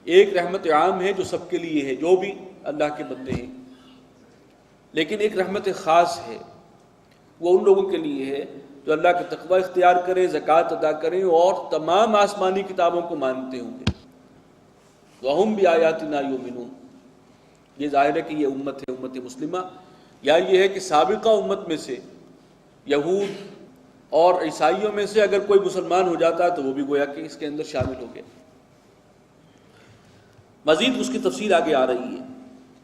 ایک رحمت عام ہے جو سب کے لیے ہے، جو بھی اللہ کے بندے ہیں، لیکن ایک رحمت خاص ہے، وہ ان لوگوں کے لیے ہے جو اللہ کا تقوی اختیار کریں، زکوٰۃ ادا کریں اور تمام آسمانی کتابوں کو مانتے ہوں گے۔ وَهُمْ بِآيَاتِنَا يُؤْمِنُونَ، یہ ظاہر ہے کہ یہ امت ہے، امت مسلمہ، یا یہ ہے کہ سابقہ امت میں سے یہود اور عیسائیوں میں سے اگر کوئی مسلمان ہو جاتا تو وہ بھی گویا کہ اس کے اندر شامل ہو گیا۔ مزید اس کی تفصیل آگے آ رہی ہے،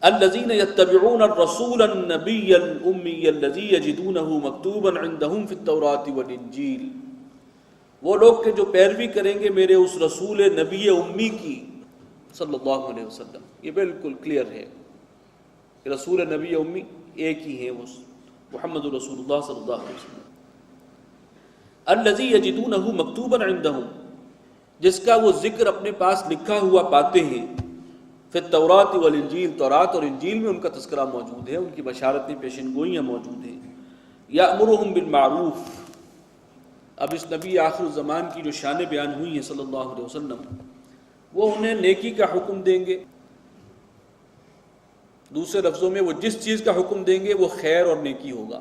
الذین یتبعون الرسول النبی الامی الذی یجدونہ مکتوبا عندہم فی التوراۃ والانجیل، وہ لوگ کہ جو پیروی کریں گے میرے اس رسول نبی امی کی صلی اللہ علیہ وسلم۔ یہ بالکل کلیئر ہے کہ رسول نبی امی ایک ہی ہیں، وہ محمد رسول اللہ صلی اللہ علیہ وسلم۔ الذی یجدونہ مکتوبا عندہم، جس کا وہ ذکر اپنے پاس لکھا ہوا پاتے ہیں، فی التوراۃ والانجیل، تورات اور انجیل میں ان کا تذکرہ موجود ہے، ان کی بشارتیں پیشن گوئیاں موجود ہیں۔ یأمرہم بالمعروف، اب اس نبی آخر الزمان کی جو شان بیان ہوئی ہیں صلی اللہ علیہ وسلم، وہ انہیں نیکی کا حکم دیں گے، دوسرے لفظوں میں وہ جس چیز کا حکم دیں گے وہ خیر اور نیکی ہوگا۔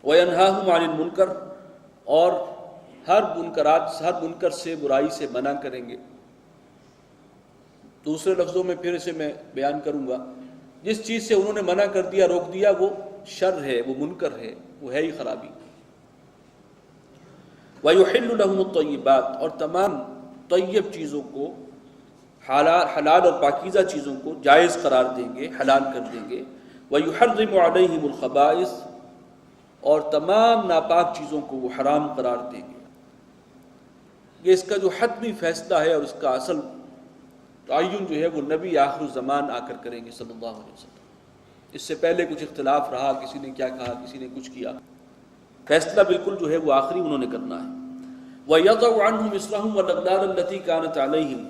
وَيَنْهَاهُمْ عَنِ الْمُنْكَرِ، اور ہر منکر سے، برائی سے منع کریں گے۔ دوسرے لفظوں میں پھر اسے میں بیان کروں گا، جس چیز سے انہوں نے منع کر دیا، روک دیا، وہ شر ہے، وہ منکر ہے، وہ ہے ہی خرابی۔ وَيُحِلُّ لَهُمُ الطَّيِّبَاتِ، اور تمام طیب چیزوں کو، حلال اور پاکیزہ چیزوں کو جائز قرار دیں گے، حلال کر دیں گے۔ وَيُحَرِّمُ عَلَيْهِمُ الْخَبَائِثَ، اور تمام ناپاک چیزوں کو وہ حرام قرار دیں گے۔ یہ اس کا جو حتمی فیصلہ ہے اور اس کا اصل تعین جو ہے وہ نبی آخر الزمان آ کر کریں گے صلی اللہ علیہ وسلم۔ اس سے پہلے کچھ اختلاف رہا، کسی نے کیا کہا، کسی نے کچھ کیا، فیصلہ بالکل جو ہے وہ آخری انہوں نے کرنا ہے۔ وَيَضَعُ عَنْهُمْ إِصْرَهُمْ وَالْأَغْلَالَ الَّتِي كَانَتْ عَلَيْهِمْ،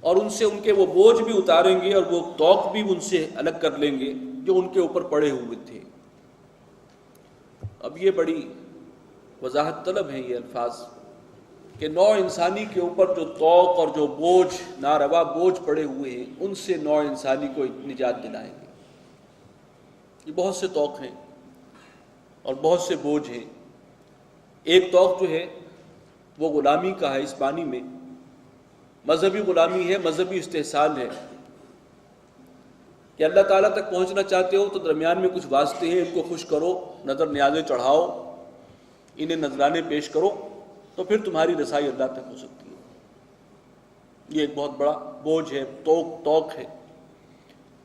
اور ان سے ان کے وہ بوجھ بھی اتاریں گے اور وہ توق بھی ان سے الگ کر لیں گے جو ان کے اوپر پڑے ہوئے تھے۔ اب یہ بڑی وضاحت طلب ہے یہ الفاظ کہ نوع انسانی کے اوپر جو توق اور جو بوجھ، ناروا بوجھ پڑے ہوئے ہیں، ان سے نوع انسانی کو نجات دلائیں گے۔ یہ بہت سے توق ہیں اور بہت سے بوجھ ہیں۔ ایک توق جو ہے وہ غلامی کا ہے، اس معنی میں مذہبی غلامی ہے، مذہبی استحصال ہے کہ اللہ تعالیٰ تک پہنچنا چاہتے ہو تو درمیان میں کچھ واسطے ہیں، ان کو خوش کرو، نظر نیازیں چڑھاؤ، انہیں نذرانے پیش کرو، تو پھر تمہاری رسائی اللہ تک ہو سکتی ہے۔ یہ ایک بہت بڑا بوجھ ہے، توق ہے،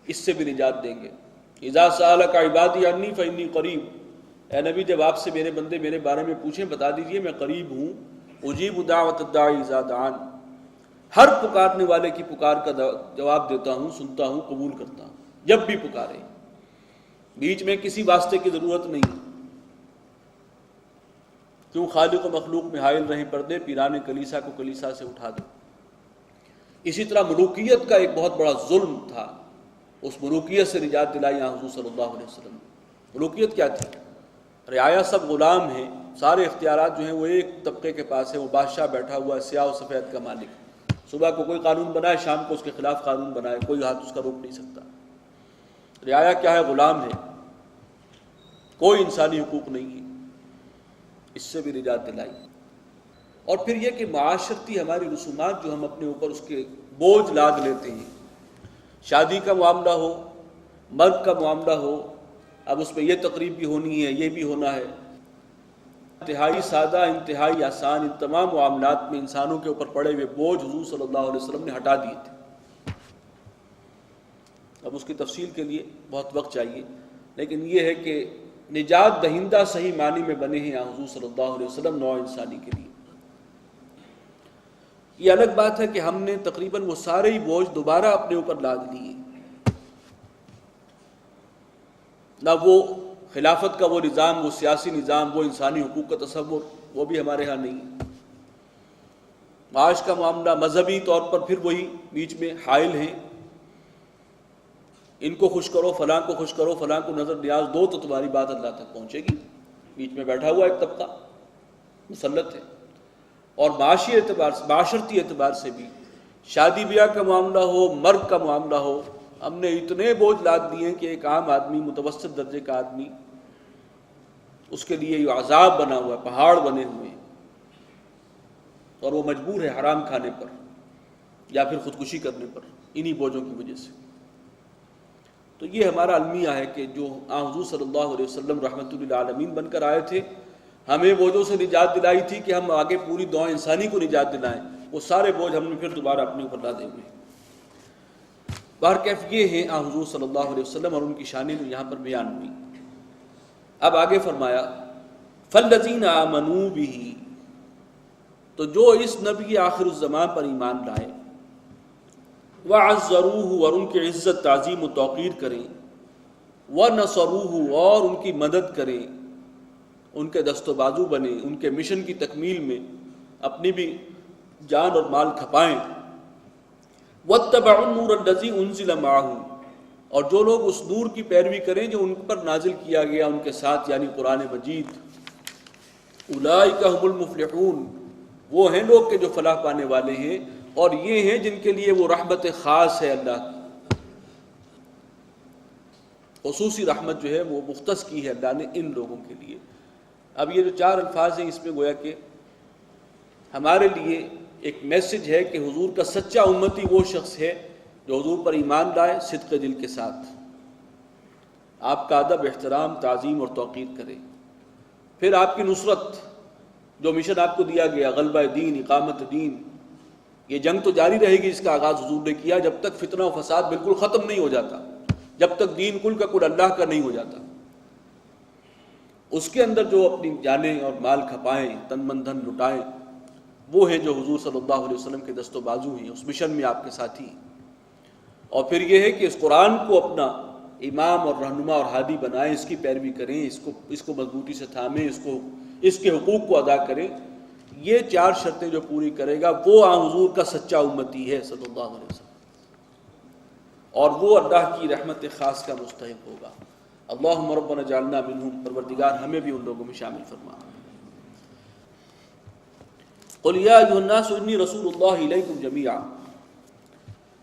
اس سے بھی نجات دیں گے۔ اذا سألک عبادی عنی فانی قریب، اے نبی جب آپ سے میرے بندے میرے بارے میں پوچھیں بتا دیجئے میں قریب ہوں، اجیب دعوت الداعی اذا دعان، ہر پکارنے والے کی پکار کا جواب دیتا ہوں، سنتا ہوں، قبول کرتا ہوں، جب بھی پکارے، بیچ میں کسی واسطے کی ضرورت نہیں۔ کیوں خالق و مخلوق میں حائل رہیں پردے، پیران کلیسا کو کلیسا سے اٹھا دو۔ اسی طرح ملوکیت کا ایک بہت بڑا ظلم تھا، اس ملوکیت سے نجات دلائی یہاں حضور صلی اللہ علیہ وسلم۔ ملوکیت کیا تھی؟ رعایا سب غلام ہیں، سارے اختیارات جو ہیں وہ ایک طبقے کے پاس ہیں، وہ بادشاہ بیٹھا ہوا ہے، سیاہ و سفید کا مالک، صبح کو کوئی قانون بنائے، شام کو اس کے خلاف قانون بنائے، کوئی ہاتھ اس کا روک نہیں سکتا۔ رعایا کیا ہے؟ غلام ہے، کوئی انسانی حقوق نہیں ہے، اس سے بھی نجات دلائی۔ اور پھر یہ کہ معاشرتی ہماری رسومات جو ہم اپنے اوپر اس کے بوجھ لاد لیتے ہیں، شادی کا معاملہ ہو، مرد کا معاملہ ہو، اب اس میں یہ تقریب بھی ہونی ہے، یہ بھی ہونا ہے، انتہائی سادہ، انتہائی آسان، ان تمام معاملات میں انسانوں کے اوپر پڑے ہوئے بوجھ حضور صلی اللہ علیہ وسلم نے ہٹا دیے تھے۔ اب اس کی تفصیل کے لیے بہت وقت چاہیے، لیکن یہ ہے کہ نجات دہندہ صحیح معنی میں بنے ہیں حضور صلی اللہ علیہ وسلم نوع انسانی کے لیے۔ یہ الگ بات ہے کہ ہم نے تقریباً وہ سارے ہی بوجھ دوبارہ اپنے اوپر لاد لیے، نہ وہ خلافت کا وہ نظام، وہ سیاسی نظام، وہ انسانی حقوق کا تصور، وہ بھی ہمارے ہاں نہیں۔ معاش کا معاملہ مذہبی طور پر پھر وہی بیچ میں حائل ہیں، ان کو خوش کرو، فلاں کو خوش کرو، فلاں کو نظر نیاز دو تو تمہاری بات اللہ تک پہنچے گی۔ بیچ میں بیٹھا ہوا ایک طبقہ مسلط ہے، اور معاشی اعتبار سے، معاشرتی اعتبار سے بھی شادی بیاہ کا معاملہ ہو، مرگ کا معاملہ ہو، ہم نے اتنے بوجھ لاد دیے ہیں کہ ایک عام آدمی، متوسط درجے کا آدمی، اس کے لیے یہ عذاب بنا ہوا ہے، پہاڑ بنے ہوئے ہیں، اور وہ مجبور ہے حرام کھانے پر یا پھر خودکشی کرنے پر انہی بوجھوں کی وجہ سے۔ تو یہ ہمارا المیہ ہے کہ جو حضور صلی اللہ علیہ وسلم رحمۃ للعالمین بن کر آئے تھے، ہمیں بوجھوں سے نجات دلائی تھی کہ ہم آگے پوری نوع انسانی کو نجات دلائیں، وہ سارے بوجھ ہم نے پھر دوبارہ اپنے اوپر لادے ہوئے ہیں۔ بہرکیف یہ ہے حضور صلی اللہ علیہ وسلم اور ان کی شانیں یہاں پر بیان ہوئی۔ اب آگے فرمایا فَالَّذِينَ آمَنُوا بِهِ، تو جو اس نبی آخر الزمان پر ایمان لائے، وَعَزَّرُوهُ، اور ان کی عزت تعظیم و توقیر کریں، وَنَصَرُوهُ، اور ان کی مدد کریں، ان کے دست و بازو بنیں، ان کے مشن کی تکمیل میں اپنی بھی جان اور مال کھپائیں، وَاتَّبَعُوا النُّورَ الَّذِي أُنزِلَ مَعَهُ، اور جو لوگ اس نور کی پیروی کریں جو ان پر نازل کیا گیا ان کے ساتھ، یعنی قرآن مجید، اولئک هم المفلحون، وہ ہیں لوگ کہ جو فلاح پانے والے ہیں، اور یہ ہیں جن کے لیے وہ رحمت خاص ہے اللہ کی، خصوصی رحمت جو ہے وہ مختص کی ہے اللہ نے ان لوگوں کے لیے۔ اب یہ جو چار الفاظ ہیں اس میں گویا کہ ہمارے لیے ایک میسج ہے کہ حضور کا سچا امتی وہ شخص ہے جو حضور پر ایمان لائے صدق دل کے ساتھ، آپ کا ادب، احترام، تعظیم اور توقیر کرے، پھر آپ کی نصرت، جو مشن آپ کو دیا گیا، غلبہ دین، اقامت دین، یہ جنگ تو جاری رہے گی، اس کا آغاز حضور نے کیا جب تک فتنہ و فساد بالکل ختم نہیں ہو جاتا، جب تک دین کل کا کل اللہ کا نہیں ہو جاتا۔ اس کے اندر جو اپنی جانیں اور مال کھپائیں، تن من دھن لٹائیں، وہ ہیں جو حضور صلی اللہ علیہ وسلم کے دست و بازو ہیں، اس مشن میں آپ کے ساتھی ہیں۔ اور پھر یہ ہے کہ اس قرآن کو اپنا امام اور رہنما اور ہادی بنائیں، اس کی پیروی کریں، اس کو مضبوطی سے تھامیں، اس کے حقوق کو ادا کریں۔ یہ چار شرطیں جو پوری کرے گا وہ حضور کا سچا امتی ہے صلی اللہ علیہ وسلم، اور وہ اللہ کی رحمت خاص کا مستحق ہوگا۔ اللہم ربنا جعلنا منہم، پروردگار ہمیں بھی ان لوگوں میں شامل فرما۔ قل یا ایھا الناس انی رسول اللہ الیکم جمیعا،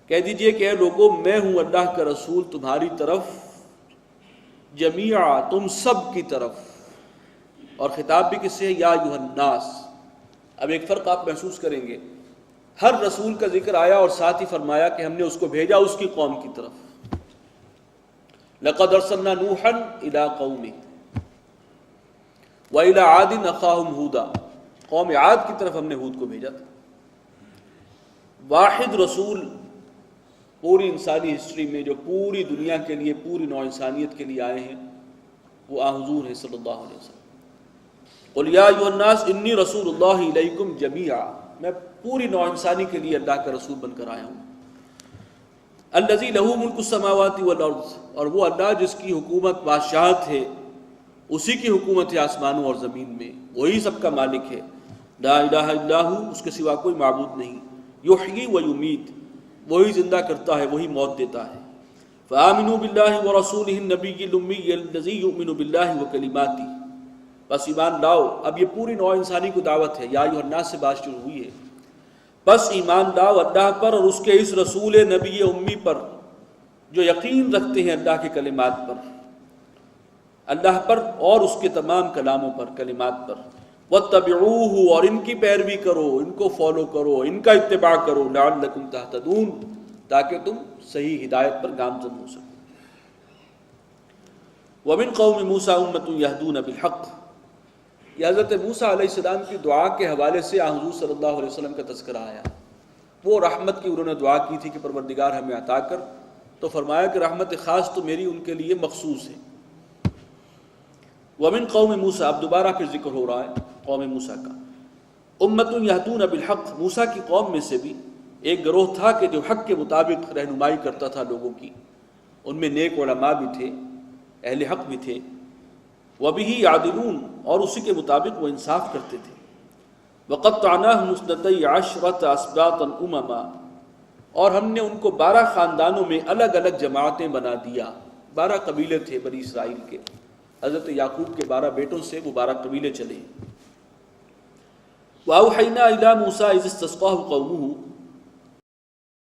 کہہ دیجئے کہ اے لوگو میں ہوں اللہ کا رسول تمہاری طرف، جمیعا، تم سب کی طرف، اور خطاب بھی کس سے ہے؟ یا ایھا الناس۔ اب ایک فرق آپ محسوس کریں گے، ہر رسول کا ذکر آیا اور ساتھ ہی فرمایا کہ ہم نے اس کو بھیجا اس کی قوم کی طرف۔ لقد ارسلنا نوحا الى قومه والى عاد اخاهم هودا، قوم عاد کی طرف ہم نے ہود کو بھیجا تھا۔ واحد رسول پوری انسانی ہسٹری میں جو پوری دنیا کے لیے، پوری نوع انسانیت کے لیے آئے ہیں، وہ حضور ہیں صلی اللہ علیہ وسلم۔ قل یا ایھا الناس انی رسول اللہ الیکم جمیعا، میں پوری نوع انسانی کے لیے اللہ کا رسول بن کر آیا ہوں۔ الذی لہ ملک السماوات والارض، اور وہ اللہ جس کی حکومت، بادشاہت ہے، اسی کی حکومت ہے آسمانوں اور زمین میں، وہی سب کا مالک ہے۔ لا الہ الا ھو، اس کے سوا کوئی معبود نہیں۔ یحیی و یمیت، وہی زندہ کرتا ہے، وہی موت دیتا ہے۔ فآمنوا باللہ ورسولہ النبی الامی الذی یؤمن باللہ وکلماتہ، بس ایمان لاؤ۔ اب یہ پوری نوع انسانی کو دعوت ہے، یا ایھا الناس سے بات شروع ہوئی ہے۔ بس ایمان لاؤ اللہ پر اور اس کے اس رسول نبی امی پر جو یقین رکھتے ہیں اللہ کے کلمات پر، اللہ پر اور اس کے تمام کلاموں پر، کلمات پر۔ واتبعوہ، اور ان کی پیروی کرو، ان کو فالو کرو، ان کا اتباع کرو، لعلکم تہتدون، تاکہ تم صحیح ہدایت پر گامزن ہو سکو۔ ومن قوم موسیٰ امۃ یہدون بالحق، یہ حضرت موسیٰ علیہ السلام کی دعا کے حوالے سے حضور صلی اللہ علیہ وسلم کا تذکرہ آیا۔ وہ رحمت کی انہوں نے دعا کی تھی کہ پروردگار ہمیں عطا کر، تو فرمایا کہ رحمت خاص تو میری ان کے لیے مخصوص ہے۔ ومن قوم موسیٰ، اب دوبارہ پھر ذکر ہو رہا ہے قوم موسیٰ کا۔ امۃ یہدون بالحق، موسیٰ کی قوم میں سے بھی ایک گروہ تھا کہ جو حق کے مطابق رہنمائی کرتا تھا لوگوں کی، ان میں نیک علماء بھی تھے، اہل حق بھی تھے۔ وَبِهِ يَعْدِلُونَ، اور اسی کے مطابق وہ انصاف کرتے تھے۔ وَقَطَّعْنَاهُمْ اثْنَتَيْ عَشْرَةَ أَسْبَاطًا أُمَمًا، اور ہم نے ان کو 12 خاندانوں میں الگ الگ جماعتیں بنا دیا۔ 12 قبیلے تھے بنی اسرائیل کے، حضرت یعقوب کے 12 بیٹوں سے وہ 12 قبیلے چلے۔ وَأَوْحَيْنَا إِلَى مُوسَىٰ إِذِ اسْتَسْقَاهُ قَوْمُهُ،